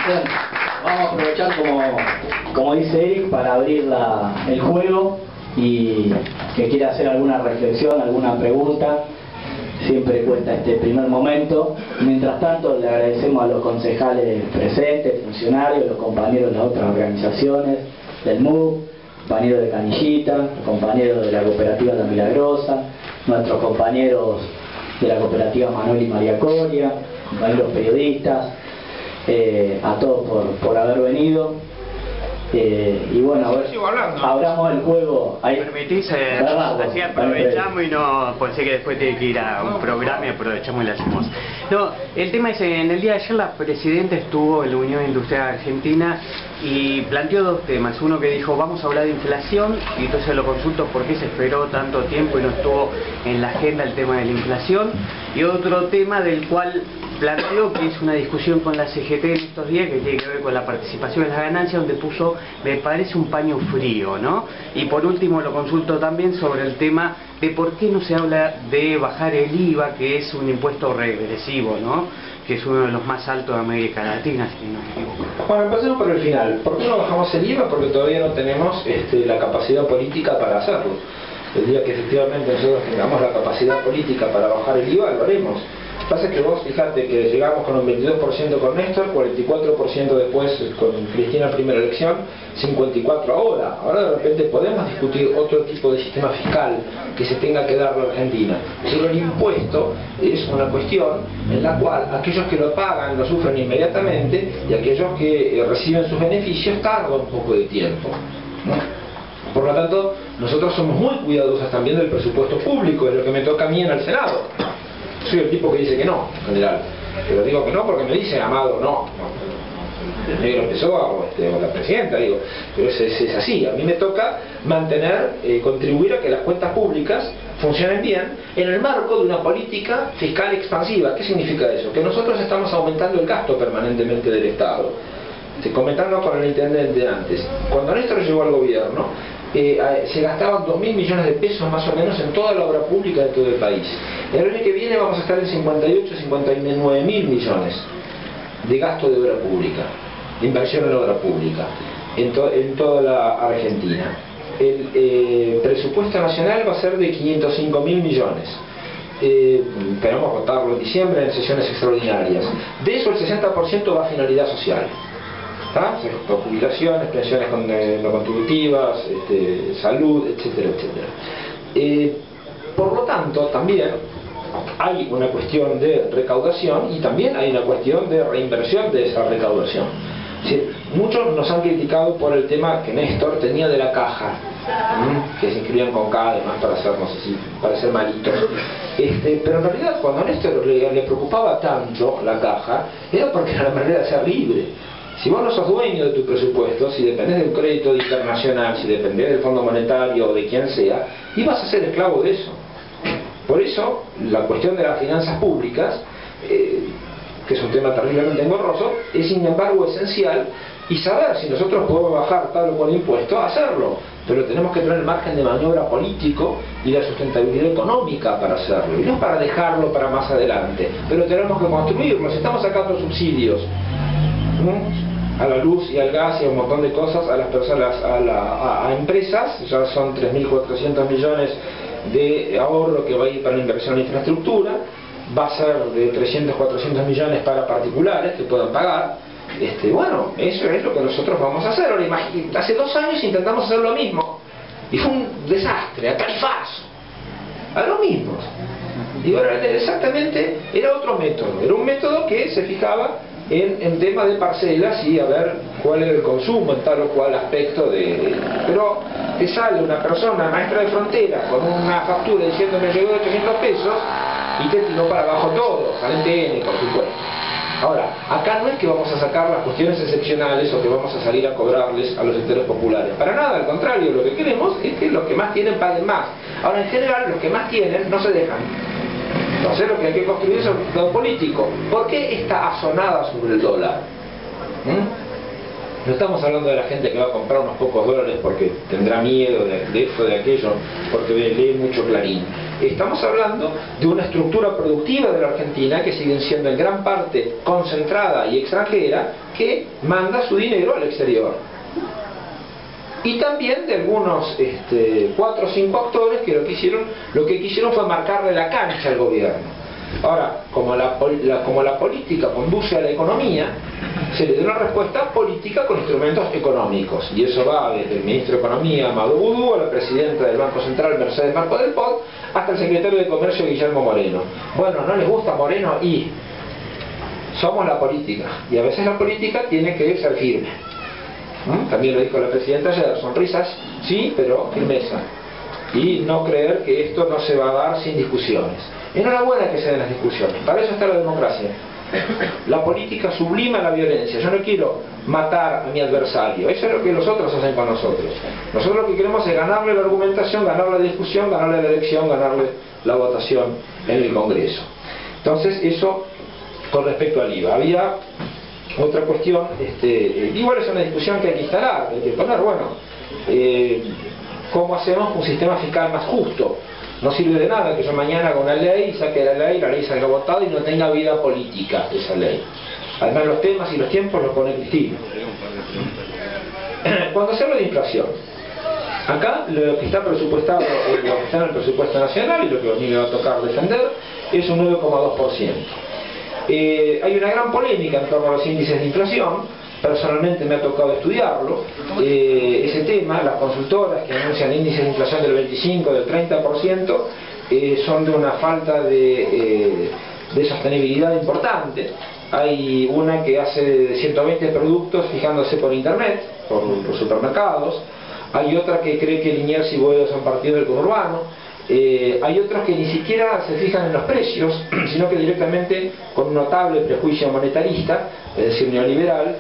Bien, vamos a aprovechar como dice Eric para abrir el juego y que quiera hacer alguna reflexión, alguna pregunta. Siempre cuesta este primer momento. Mientras tanto le agradecemos a los concejales presentes, funcionarios, los compañeros de las otras organizaciones, del MUB, compañeros de Canillita, compañeros de la cooperativa La Milagrosa, nuestros compañeros de la cooperativa Manuel y María Coria, compañeros periodistas, a todos por haber venido. Y bueno, a ver, abramos el juego. ¿Me permitís? Así aprovechamos y no pensé que después tiene que ir a un programa y aprovechamos y lo hacemos. No, el tema es, en el día de ayer la presidenta estuvo en la Unión Industrial Argentina y planteó dos temas. Uno que dijo, vamos a hablar de inflación, y entonces lo consulto por qué se esperó tanto tiempo y no estuvo en la agenda el tema de la inflación. Y otro tema del cual planteó que es una discusión con la CGT en estos días que tiene que ver con la participación en las ganancias, donde puso, me parece, un paño frío, ¿no? Y por último lo consulto también sobre el tema de por qué no se habla de bajar el IVA, que es un impuesto regresivo, ¿no? Que es uno de los más altos de América Latina, si no me equivoco. Bueno, empecemos por el final. ¿Por qué no bajamos el IVA? Porque todavía no tenemos la capacidad política para hacerlo. El día que efectivamente nosotros tengamos la capacidad política para bajar el IVA, lo haremos. Lo que pasa es que vos fijate que llegamos con un 22% con Néstor, 44% después con Cristina en primera elección, 54% ahora. Ahora de repente podemos discutir otro tipo de sistema fiscal que se tenga que dar a la Argentina. Pero el impuesto es una cuestión en la cual aquellos que lo pagan lo sufren inmediatamente y aquellos que reciben sus beneficios tardan un poco de tiempo, ¿no? Por lo tanto, nosotros somos muy cuidadosos también del presupuesto público, es lo que me toca a mí en el Senado. Soy el tipo que dice que no, en general. Pero digo que no porque me dice, Amado, no. El negro Pessoa o la presidenta, digo. Pero es así. A mí me toca mantener, contribuir a que las cuentas públicas funcionen bien en el marco de una política fiscal expansiva. ¿Qué significa eso? Que nosotros estamos aumentando el gasto permanentemente del Estado. Comentando con el intendente antes, cuando Néstor llegó al gobierno, se gastaban 2.000 millones de pesos más o menos en toda la obra pública de todo el país. El año que viene vamos a estar en 58, 59.000 millones de gasto de obra pública, de inversión en obra pública, en toda la Argentina. El presupuesto nacional va a ser de 505.000 millones. Esperamos votarlo en diciembre en sesiones extraordinarias. De eso el 60% va a finalidad social. Jubilaciones, pensiones no contributivas, salud, etcétera, etcétera. Por lo tanto, también hay una cuestión de recaudación y también hay una cuestión de reinversión de esa recaudación. Muchos nos han criticado por el tema que Néstor tenía de la caja, que se inscribían con K además para ser, no sé si, para ser malitos. Pero en realidad cuando a Néstor le preocupaba tanto la caja, era porque era la manera de ser libre. Si vos no sos dueño de tu presupuesto, si dependés de un crédito internacional, si dependés del Fondo Monetario o de quien sea, ibas a ser esclavo de eso. Por eso, la cuestión de las finanzas públicas, que es un tema terriblemente engorroso, es sin embargo esencial, y saber si nosotros podemos bajar tal o cual impuesto, hacerlo. Pero tenemos que tener el margen de maniobra político y la sustentabilidad económica para hacerlo, y no para dejarlo para más adelante, pero tenemos que construirlo. Si estamos sacando subsidios a la luz y al gas y a un montón de cosas a las personas, a empresas, ya son 3.400 millones de ahorro que va a ir para la inversión en infraestructura, va a ser de 300, 400 millones para particulares que puedan pagar. Bueno, eso es lo que nosotros vamos a hacer. Ahora, imagínate, hace 2 años intentamos hacer lo mismo y fue un desastre, a tarifazo, a lo mismo. Y bueno, exactamente era otro método, era un método que se fijaba en tema de parcelas y a ver cuál era el consumo en tal o cual aspecto pero te sale una persona maestra de frontera con una factura diciendo me llegó de 800 pesos y te tiró para abajo todo, al NTN, por supuesto. Ahora, acá no es que vamos a sacar las cuestiones excepcionales o que vamos a salir a cobrarles a los sectores populares, para nada, al contrario, lo que queremos es que los que más tienen paguen más. Ahora, en general, los que más tienen no se dejan. Entonces lo que hay que construir es un plan político. ¿Por qué esta asonada sobre el dólar? No estamos hablando de la gente que va a comprar unos pocos dólares porque tendrá miedo de esto, de aquello, porque lee mucho Clarín. Estamos hablando de una estructura productiva de la Argentina que sigue siendo en gran parte concentrada y extranjera, que manda su dinero al exterior. Y también de algunos 4 o 5 actores que lo que quisieron fue marcarle la cancha al gobierno. Ahora, como la política conduce a la economía, se le da una respuesta política con instrumentos económicos, y eso va desde el ministro de Economía, Amado Boudou, a la presidenta del Banco Central, Mercedes Marco del Pont, hasta el secretario de Comercio, Guillermo Moreno. Bueno, no les gusta Moreno y somos la política, y a veces la política tiene que ser firme. También lo dijo la presidenta ayer, sonrisas sí, pero firmeza, y no creer que esto no se va a dar sin discusiones. Enhorabuena que se den las discusiones, para eso está la democracia. La política sublima la violencia. Yo no quiero matar a mi adversario, eso es lo que los otros hacen con nosotros. Nosotros lo que queremos es ganarle la argumentación, ganarle la discusión, ganarle la elección, ganarle la votación en el Congreso. Entonces, eso con respecto al IVA. Había otra cuestión, igual es una discusión que hay que instalar, hay que poner, bueno, ¿cómo hacemos un sistema fiscal más justo? No sirve de nada que yo mañana haga una ley, saque la ley salga votada y no tenga vida política esa ley. Además, los temas y los tiempos los pone Cristina. Cuando se habla de inflación, acá lo que está presupuestado, lo que está en el presupuesto nacional y lo que a mí me va a tocar defender es un 9,2%. Hay una gran polémica en torno a los índices de inflación. Personalmente me ha tocado estudiarlo, ese tema. Las consultoras que anuncian índices de inflación del 25, del 30%, son de una falta de sostenibilidad importante. Hay una que hace 120 productos fijándose por internet, por los supermercados. Hay otra que cree que Liniers y Boedo son partidos del conurbano. Hay otros que ni siquiera se fijan en los precios, sino que directamente, con un notable prejuicio monetarista, es decir, neoliberal,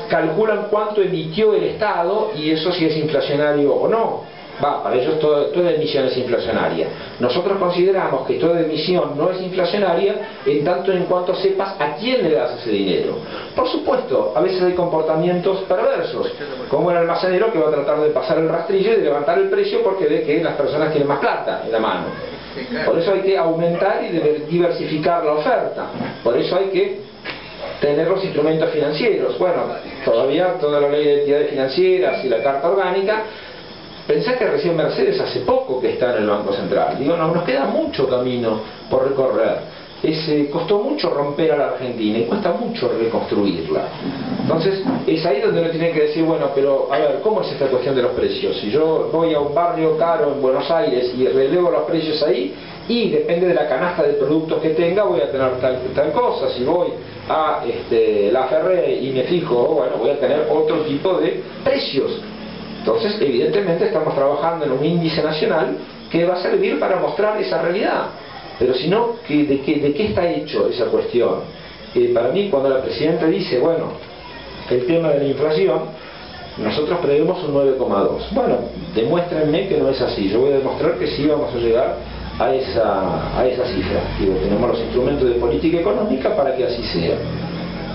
calculan cuánto emitió el Estado y eso si es inflacionario o no. Para ellos toda emisión es inflacionaria. Nosotros consideramos que toda emisión no es inflacionaria en tanto en cuanto sepas a quién le das ese dinero. Por supuesto, a veces hay comportamientos perversos, como el almacenero que va a tratar de pasar el rastrillo y de levantar el precio porque ve que las personas tienen más plata en la mano. Por eso hay que aumentar y diversificar la oferta. Por eso hay que tener los instrumentos financieros. Bueno, todavía toda la ley de entidades financieras y la carta orgánica. Pensé que recién Mercedes hace poco que está en el Banco Central. Digo, no, nos queda mucho camino por recorrer. Costó mucho romper a la Argentina y cuesta mucho reconstruirla. Entonces, es ahí donde uno tiene que decir, bueno, pero a ver, ¿cómo es esta cuestión de los precios? Si yo voy a un barrio caro en Buenos Aires y relevo los precios ahí, y depende de la canasta de productos que tenga, voy a tener tal cosa. Si voy a La Ferré y me fijo, bueno, voy a tener otro tipo de precios. Entonces, evidentemente estamos trabajando en un índice nacional que va a servir para mostrar esa realidad. Pero si no, ¿de qué está hecho esa cuestión? Para mí, cuando la presidenta dice, bueno, el tema de la inflación, nosotros prevemos un 9,2. Bueno, demuéstrenme que no es así. Yo voy a demostrar que sí vamos a llegar a esa cifra. Digo, tenemos los instrumentos de política económica para que así sea.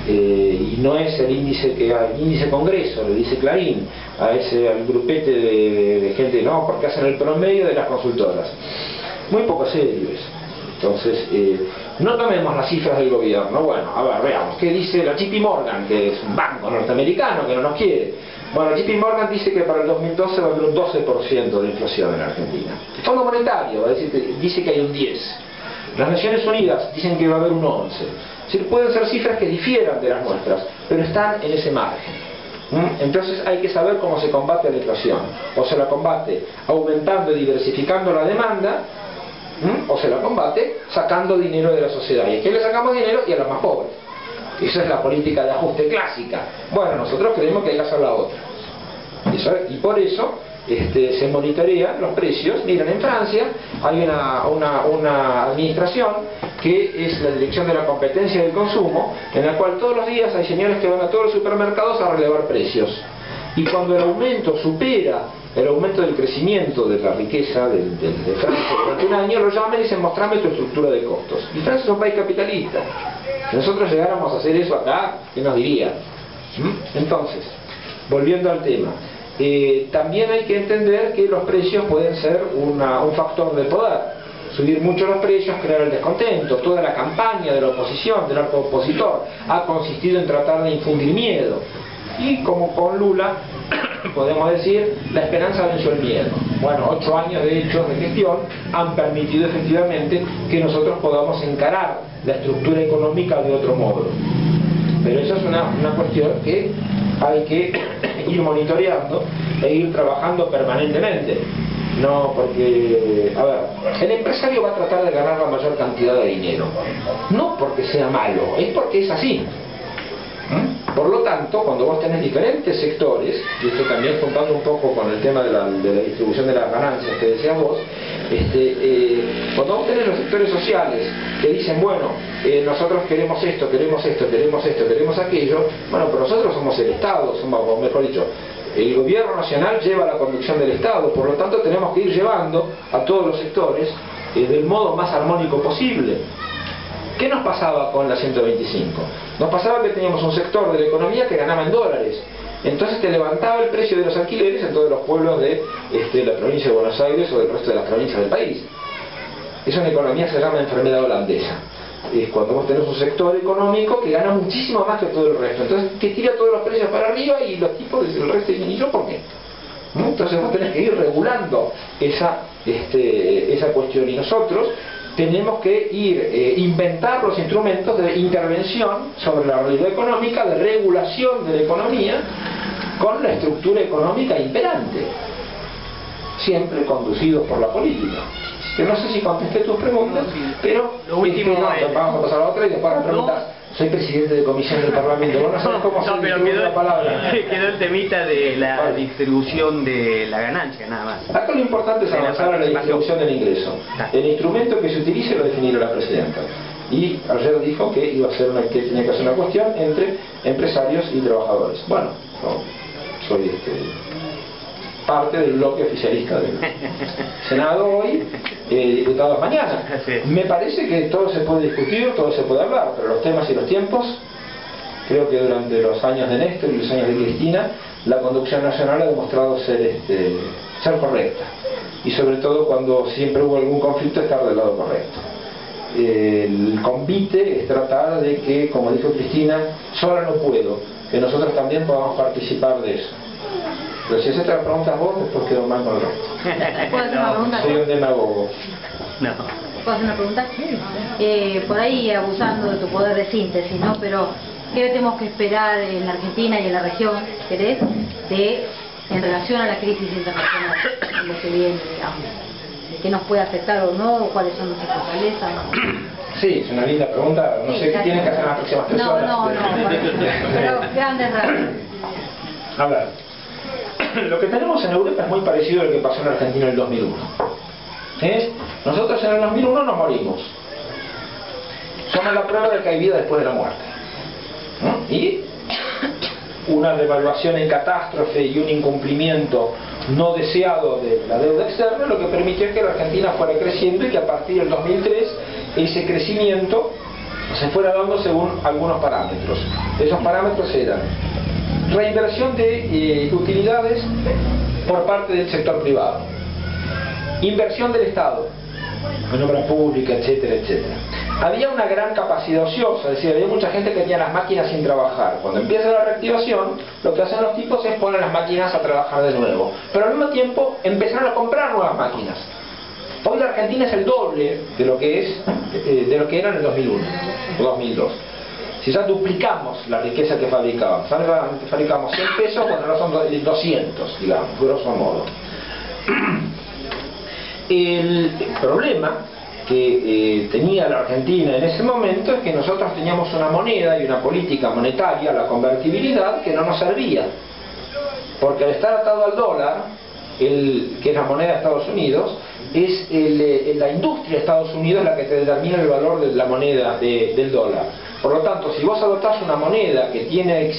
Y no es el índice el índice Congreso, le dice Clarín, al grupete de gente, no, porque hacen el promedio de las consultoras. Muy poco serio eso. Entonces, no tomemos las cifras del gobierno. Bueno, a ver, veamos, ¿qué dice la JP Morgan, que es un banco norteamericano que no nos quiere? Bueno, JP Morgan dice que para el 2012 va a haber un 12% de inflación en Argentina. El Fondo Monetario dice que hay un 10%. Las Naciones Unidas dicen que va a haber un 11%. Es decir, pueden ser cifras que difieran de las nuestras, pero están en ese margen. Entonces hay que saber cómo se combate la inflación. O se la combate aumentando y diversificando la demanda, o se la combate sacando dinero de la sociedad. ¿Y a quién le sacamos dinero? Y a los más pobres. Esa es la política de ajuste clásica. Bueno, nosotros creemos que hay que hacer la otra. Y por eso se monitorean los precios. Miren, en Francia hay una administración que es la Dirección de la Competencia del Consumo, en la cual todos los días hay señores que van a todos los supermercados a relevar precios. Y cuando el aumento supera el aumento del crecimiento de la riqueza de Francia durante un año, lo llaman y dicen, mostrame tu estructura de costos. Y Francia es un país capitalista. Si nosotros llegáramos a hacer eso acá, ¿qué nos diría? Entonces, volviendo al tema, también hay que entender que los precios pueden ser un factor de poder. Subir mucho los precios, crear el descontento. Toda la campaña de la oposición, del arco opositor, ha consistido en tratar de infundir miedo. Y como con Lula, podemos decir, la esperanza venció el miedo. Bueno, 8 años de hechos de gestión han permitido efectivamente que nosotros podamos encarar la estructura económica de otro modo. Pero eso es una cuestión que hay que ir monitoreando e ir trabajando permanentemente. No, porque, a ver, el empresario va a tratar de ganar la mayor cantidad de dinero. No porque sea malo, es porque es así. Por lo tanto, cuando vos tenés diferentes sectores, y esto también juntando un poco con el tema de la distribución de las ganancias que decías vos, cuando vos tenés los sectores sociales que dicen, bueno, nosotros queremos esto, queremos esto, queremos esto, queremos aquello, bueno, pero nosotros somos el Estado, o mejor dicho, el gobierno nacional lleva la conducción del Estado, por lo tanto tenemos que ir llevando a todos los sectores del modo más armónico posible. ¿Qué nos pasaba con la 125? Nos pasaba que teníamos un sector de la economía que ganaba en dólares. Entonces te levantaba el precio de los alquileres en todos los pueblos de la provincia de Buenos Aires o del resto de las provincias del país. Esa economía se llama enfermedad holandesa. Es cuando vos tenés un sector económico que gana muchísimo más que todo el resto. Entonces te tira todos los precios para arriba y los tipos del resto dicen, ¿y yo por qué? Entonces vos tenés que ir regulando esa cuestión. Y nosotros tenemos que inventar los instrumentos de intervención sobre la realidad económica, de regulación de la economía con la estructura económica imperante, siempre conducidos por la política. Que no sé si contesté tus preguntas, pero lo último vamos a pasar a la otra y después a preguntas. Soy presidente de comisión del Parlamento, vos no sabés cómo se distribuye la palabra. Quedó el temita de la distribución de la ganancia, nada más. Acá lo importante es avanzar a la distribución del ingreso. El instrumento que se utilice lo definirá la presidenta. Y ayer dijo que iba a ser que tenía que hacer una cuestión entre empresarios y trabajadores. Bueno, soy parte del bloque oficialista del Senado hoy, diputados mañana. Me parece que todo se puede discutir, todo se puede hablar, pero los temas y los tiempos, creo que durante los años de Néstor y los años de Cristina, la conducción nacional ha demostrado ser correcta. Y sobre todo cuando siempre hubo algún conflicto, estar del lado correcto. El convite es tratar de que, como dijo Cristina, sola no puedo, que nosotros también podamos participar de eso. Pero si haces las preguntas vos, después quedo mal con el resto. ¿Puedo hacer una pregunta? Soy un demagogo. No. ¿Puedo hacer una pregunta? Por ahí abusando de tu poder de síntesis, ¿no? Pero, ¿qué tenemos que esperar en la Argentina y en la región, querés, en relación a la crisis internacional, en lo que viene, digamos? ¿Qué nos puede afectar o no? ¿Cuáles son nuestras fortalezas? Sí, es una linda pregunta. No sé qué tienes que hacer en las próximas 3 horas. No, pero grandes rasgos. A ver, lo que tenemos en Europa es muy parecido a lo que pasó en Argentina en el 2001. Nosotros en el 2001 nos morimos. Somos la prueba de que hay vida después de la muerte. Y una devaluación en catástrofe y un incumplimiento no deseado de la deuda externa, lo que permitió que la Argentina fuera creciendo y que a partir del 2003 ese crecimiento se fuera dando según algunos parámetros. Esos parámetros eran reinversión de utilidades por parte del sector privado, inversión del Estado en obra pública, etcétera, etcétera. Había una gran capacidad ociosa, es decir, había mucha gente que tenía las máquinas sin trabajar. Cuando empieza la reactivación, lo que hacen los tipos es poner las máquinas a trabajar de nuevo, pero al mismo tiempo empezaron a comprar nuevas máquinas. Hoy la Argentina es el doble de lo que era en el 2001 o 2002. Si ya duplicamos la riqueza que fabricábamos, fabricamos 100 pesos, bueno, ahora son 200, digamos, grosso modo. El problema que tenía la Argentina en ese momento es que nosotros teníamos una moneda y una política monetaria, la convertibilidad, que no nos servía. Porque al estar atado al dólar, que es la moneda de Estados Unidos, es la industria de Estados Unidos la que te determina el valor de la moneda del dólar. Por lo tanto, si vos adoptás una moneda que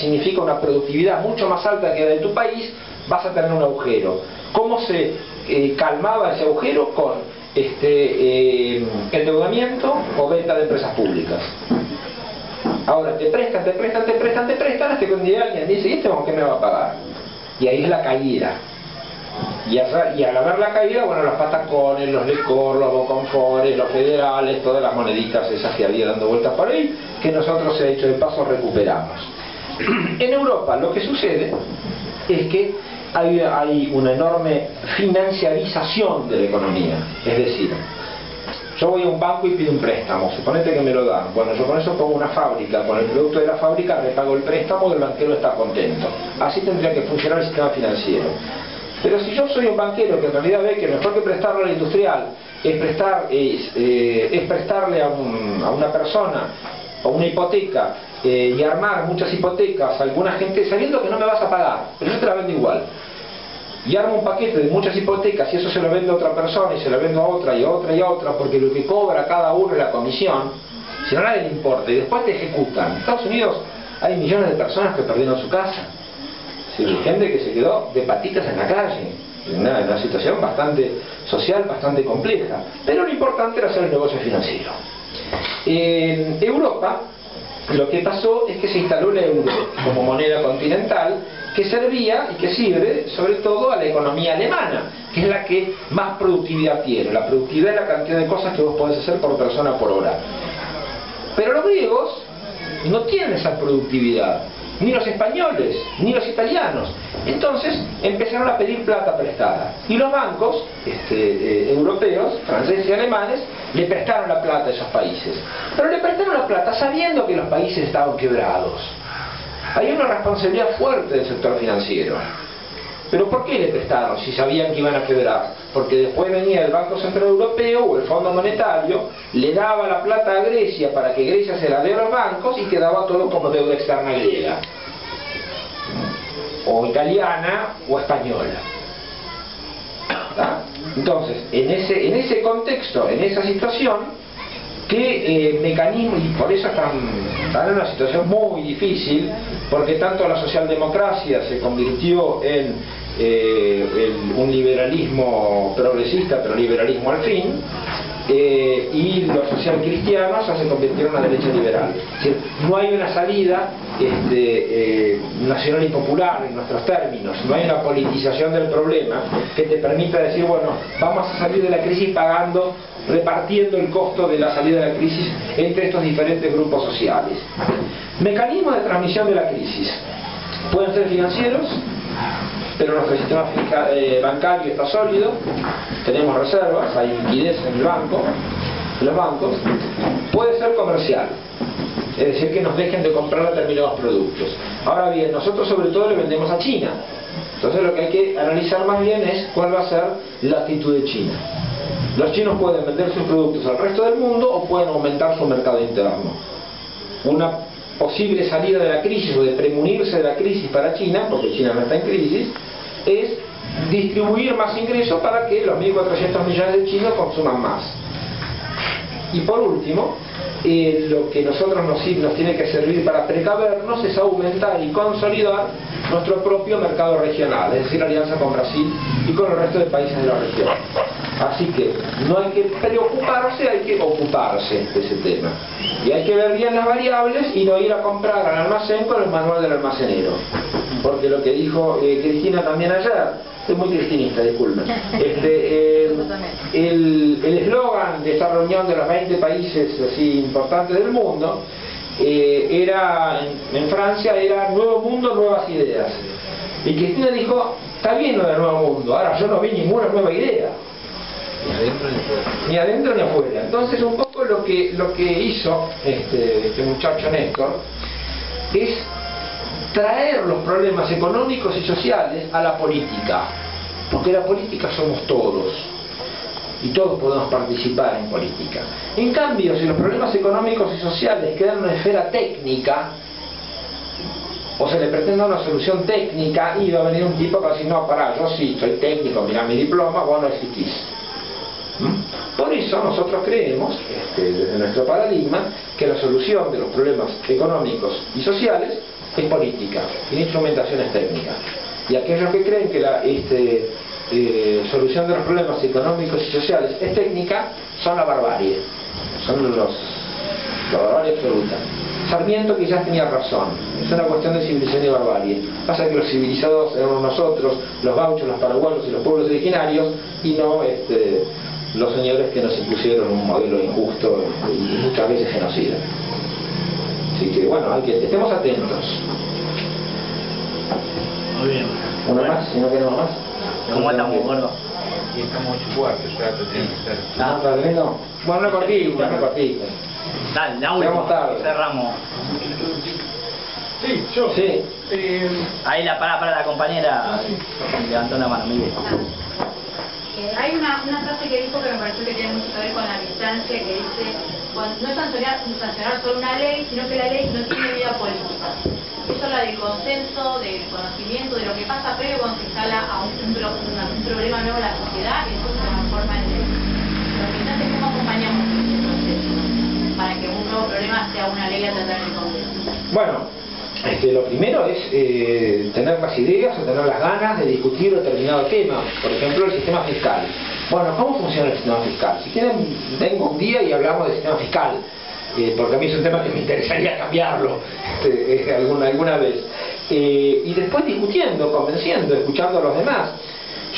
significa una productividad mucho más alta que la de tu país, vas a tener un agujero. ¿Cómo se calmaba ese agujero? Con endeudamiento o venta de empresas públicas. Ahora te prestan hasta que un día alguien dice, ¿y este con qué me va a pagar? y ahí es la caída. Y al haber la caída, bueno, los patacones, los lecor, los boconfores, los federales, todas las moneditas esas que había dando vueltas por ahí, que nosotros, hecho de paso, recuperamos. En Europa lo que sucede es que hay una enorme financiarización de la economía. Es decir, yo voy a un banco y pido un préstamo, suponete que me lo dan. Bueno, yo con eso pongo una fábrica, con el producto de la fábrica me pago el préstamo y el banquero está contento. Así tendría que funcionar el sistema financiero. Pero si yo soy un banquero que en realidad ve que mejor que prestarle al industrial es prestarle a una persona o una hipoteca y armar muchas hipotecas a alguna gente sabiendo que no me vas a pagar, pero yo te la vendo igual. Y armo un paquete de muchas hipotecas y eso se lo vendo a otra persona y se lo vendo a otra y a otra y a otra, porque lo que cobra cada uno es la comisión, si no a nadie le importa, y después te ejecutan. En Estados Unidos hay millones de personas que perdieron su casa. Hay gente que se quedó de patitas en la calle, en una situación bastante social, bastante compleja. Pero lo importante era hacer el negocio financiero. En Europa, lo que pasó es que se instaló el euro como moneda continental, que servía y que sirve sobre todo a la economía alemana, que es la que más productividad tiene. La productividad es la cantidad de cosas que vos podés hacer por persona por hora. Pero los griegos no tienen esa productividad, ni los españoles, ni los italianos. Entonces empezaron a pedir plata prestada. Y los bancos europeos, franceses y alemanes, le prestaron la plata a esos países. Pero le prestaron la plata sabiendo que los países estaban quebrados. Hay una responsabilidad fuerte del sector financiero. ¿Pero por qué le prestaron si sabían que iban a quebrar? Porque después venía el Banco Central Europeo o el Fondo Monetario, le daba la plata a Grecia para que Grecia se la dé a los bancos y quedaba todo como deuda externa griega, o italiana o española. ¿Tá? Entonces, en ese contexto, en esa situación, ¿qué mecanismo? Y por eso están en una situación muy difícil, porque tanto la socialdemocracia se convirtió en un liberalismo progresista, pero liberalismo al fin, y los socialcristianos se convirtieron en una derecha liberal. Es decir, no hay una salida nacional y popular en nuestros términos, no hay una politización del problema que te permita decir, bueno, vamos a salir de la crisis repartiendo el costo de la salida de la crisis entre estos diferentes grupos sociales. Mecanismos de transmisión de la crisis pueden ser financieros, pero nuestro sistema bancario está sólido, tenemos reservas, hay liquidez en los bancos. Puede ser comercial, es decir, que nos dejen de comprar determinados productos. Ahora bien, nosotros sobre todo le vendemos a China, entonces lo que hay que analizar más bien es cuál va a ser la actitud de China. Los chinos pueden vender sus productos al resto del mundo o pueden aumentar su mercado interno. Una posible salida de la crisis o de premunirse de la crisis para China, porque China no está en crisis, es distribuir más ingresos para que los 1.400 millones de chinos consuman más. Y por último, lo que nosotros nos tiene que servir para precavernos es aumentar y consolidar nuestro propio mercado regional, es decir, la alianza con Brasil y con el resto de países de la región. Así que no hay que preocuparse, hay que ocuparse de ese tema. Y hay que ver bien las variables y no ir a comprar al almacén con el manual del almacenero. Porque lo que dijo Cristina también ayer, soy muy cristinista, disculpen. El eslogan de esta reunión de los 20 países así importantes del mundo en Francia era Nuevo Mundo, Nuevas Ideas. Y Cristina dijo, está bien lo del Nuevo Mundo, ahora yo no vi ninguna nueva idea. Ni adentro ni afuera. Entonces un poco lo que hizo este muchacho Néstor es traer los problemas económicos y sociales a la política, porque la política somos todos y todos podemos participar en política. En cambio, si los problemas económicos y sociales quedan en una esfera técnica o se le pretende una solución técnica, y va a venir un tipo para decir, no, pará, yo sí soy técnico, mirá mi diploma, vos no existís. Por eso nosotros creemos, desde nuestro paradigma, que la solución de los problemas económicos y sociales es política, y instrumentaciones técnicas. Y aquellos que creen que la solución de los problemas económicos y sociales es técnica, son la barbarie, son la barbarie absoluta. Sarmiento quizás tenía razón, es una cuestión de civilización y barbarie. Pasa que los civilizados éramos nosotros, los gauchos, los paraguayos y los pueblos originarios, y no los señores que nos impusieron un modelo injusto y muchas veces genocida. Así que bueno, estemos atentos. Muy bien. ¿Uno más? Si no queremos más. ¿Cómo estamos, gordo? Y estamos 8 cuartos, ya te tienen que estar. ¿No? ¿Está terminando? Bueno, no cortito, no cortito. Dale, la última. Llegamos tarde. Cerramos. Sí, yo. Sí. Ahí para la compañera levantó la mano, Miguel. Hay una frase que dijo que me pareció que tiene mucho que ver con la militancia, que dice, no es sancionar solo una ley, sino que la ley no tiene vida política. Eso habla del consenso, del conocimiento, de lo que pasa previo cuando se instala a un problema nuevo en la sociedad y después se transforma en ley. Los militantes, ¿cómo acompañamos ese proceso para que un nuevo problema sea una ley a tratar en el Congreso? Bueno, lo primero es tener las ideas o tener las ganas de discutir determinado tema. Por ejemplo, el sistema fiscal. Bueno, ¿cómo funciona el sistema fiscal? Si quieren, vengo un día y hablamos del sistema fiscal, porque a mí es un tema que me interesaría cambiarlo alguna vez. Y después discutiendo, convenciendo, escuchando a los demás.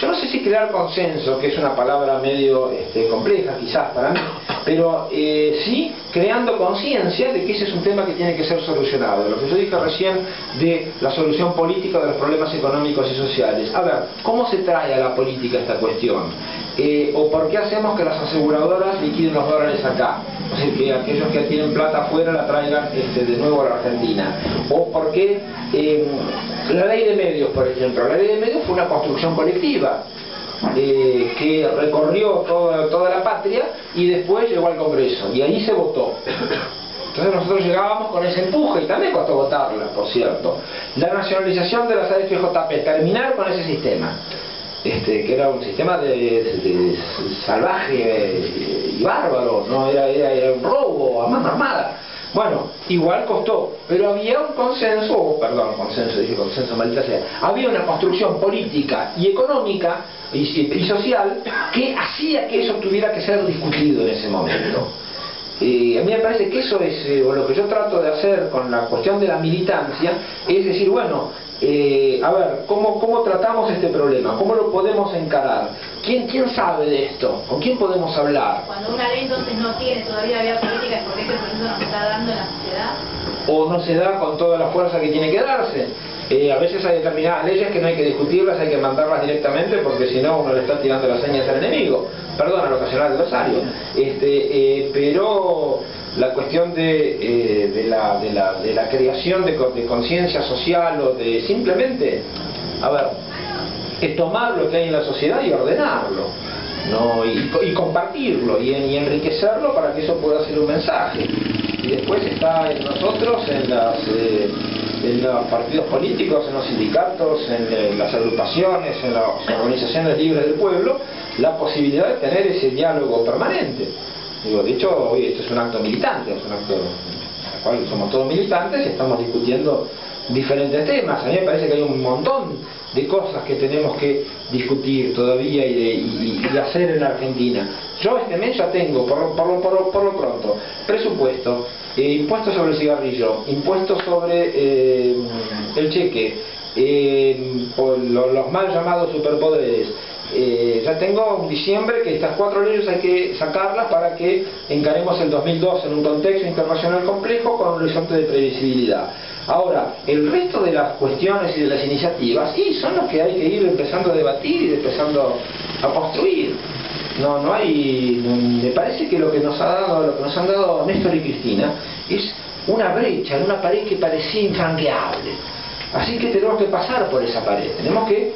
Yo no sé si crear consenso, que es una palabra medio compleja quizás para mí, pero sí creando conciencia de que ese es un tema que tiene que ser solucionado. Lo que yo dije recién de la solución política de los problemas económicos y sociales. A ver, ¿cómo se trae a la política esta cuestión? ¿O por qué hacemos que las aseguradoras liquiden los dólares acá? O sea, que aquellos que tienen plata afuera la traigan de nuevo a la Argentina. ¿O por qué la ley de medios, por ejemplo? La ley de medios fue una construcción colectiva que recorrió toda la patria y después llegó al Congreso y ahí se votó. Entonces nosotros llegábamos con ese empuje y también costó votarla, por cierto. La nacionalización de las AFJP, terminar con ese sistema, que era un sistema de salvaje y bárbaro, ¿no? Era un robo a mano armada. Bueno, igual costó, pero había un consenso, dije consenso, maldita sea, había una construcción política y económica y social que hacía que eso tuviera que ser discutido en ese momento. A mí me parece que eso es lo que yo trato de hacer con la cuestión de la militancia, es decir, bueno, a ver, ¿cómo tratamos este problema? ¿Cómo lo podemos encarar? ¿Quién sabe de esto? ¿Con quién podemos hablar? Cuando una ley entonces no tiene todavía vía política, ¿es porque este proceso no se está dando en la sociedad? O no se da con toda la fuerza que tiene que darse. A veces hay determinadas leyes que no hay que discutirlas, hay que mandarlas directamente porque si no uno le está tirando las señas al enemigo. Perdón, al ocasional adversario. Pero la cuestión de la creación de conciencia social o de simplemente, a ver, es tomar lo que hay en la sociedad y ordenarlo, ¿no? y compartirlo y enriquecerlo para que eso pueda ser un mensaje. Y después está en nosotros, en los partidos políticos, en los sindicatos, en las agrupaciones, en las organizaciones libres del pueblo, la posibilidad de tener ese diálogo permanente. De hecho, hoy esto es un acto militante, es un acto en el cual somos todos militantes y estamos discutiendo diferentes temas. A mí me parece que hay un montón de cosas que tenemos que discutir todavía y hacer en la Argentina. Yo este mes ya tengo, por lo pronto, presupuesto, impuestos sobre el cigarrillo, impuestos sobre el cheque, por los mal llamados superpoderes. Ya tengo en diciembre que estas 4 leyes hay que sacarlas para que encaremos el 2002 en un contexto internacional complejo con un horizonte de previsibilidad. Ahora, el resto de las cuestiones y de las iniciativas son los que hay que ir empezando a debatir y empezando a construir. No hay, me parece que lo que nos han dado Néstor y Cristina es una brecha en una pared que parecía infranqueable. Así que tenemos que pasar por esa pared, tenemos que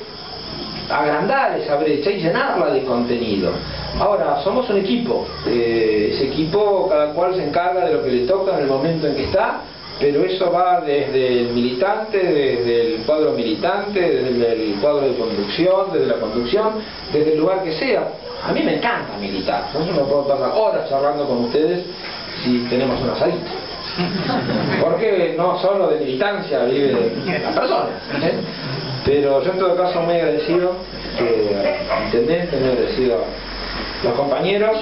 agrandar esa brecha y llenarla de contenido. Ahora, somos un equipo, ese equipo cada cual se encarga de lo que le toca en el momento en que está, pero eso va desde el militante, desde el cuadro militante, desde el cuadro de conducción, desde la conducción, desde el lugar que sea. A mí me encanta militar, no me puedo pasar horas charlando con ustedes si tenemos un asadito. Porque no solo de militancia vive la persona, Pero yo en todo caso muy agradecido al intendente, muy agradecido los compañeros.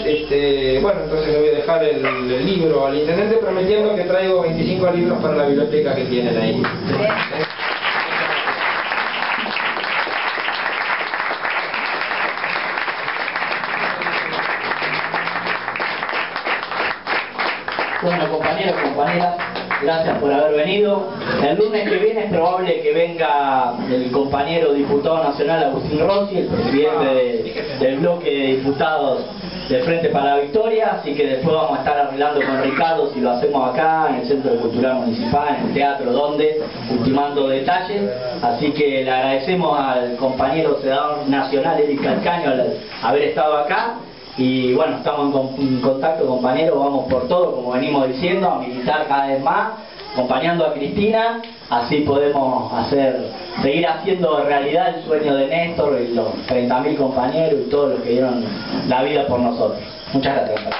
Bueno, entonces le voy a dejar el libro al intendente, prometiendo que traigo 25 libros para la biblioteca que tienen ahí. Bueno, compañeros, compañeras, gracias por haber venido. El lunes que viene es probable que venga el compañero diputado nacional Agustín Rossi, el presidente del bloque de diputados del Frente para la Victoria, así que después vamos a estar arreglando con Ricardo si lo hacemos acá, en el Centro Cultural Municipal, en el teatro, donde, ultimando detalles. Así que le agradecemos al compañero senador nacional Eric Calcaño al haber estado acá. Y bueno, estamos en contacto, compañeros, vamos por todo, como venimos diciendo, a militar cada vez más, acompañando a Cristina, así podemos seguir haciendo realidad el sueño de Néstor y los 30.000 compañeros y todos los que dieron la vida por nosotros. Muchas gracias.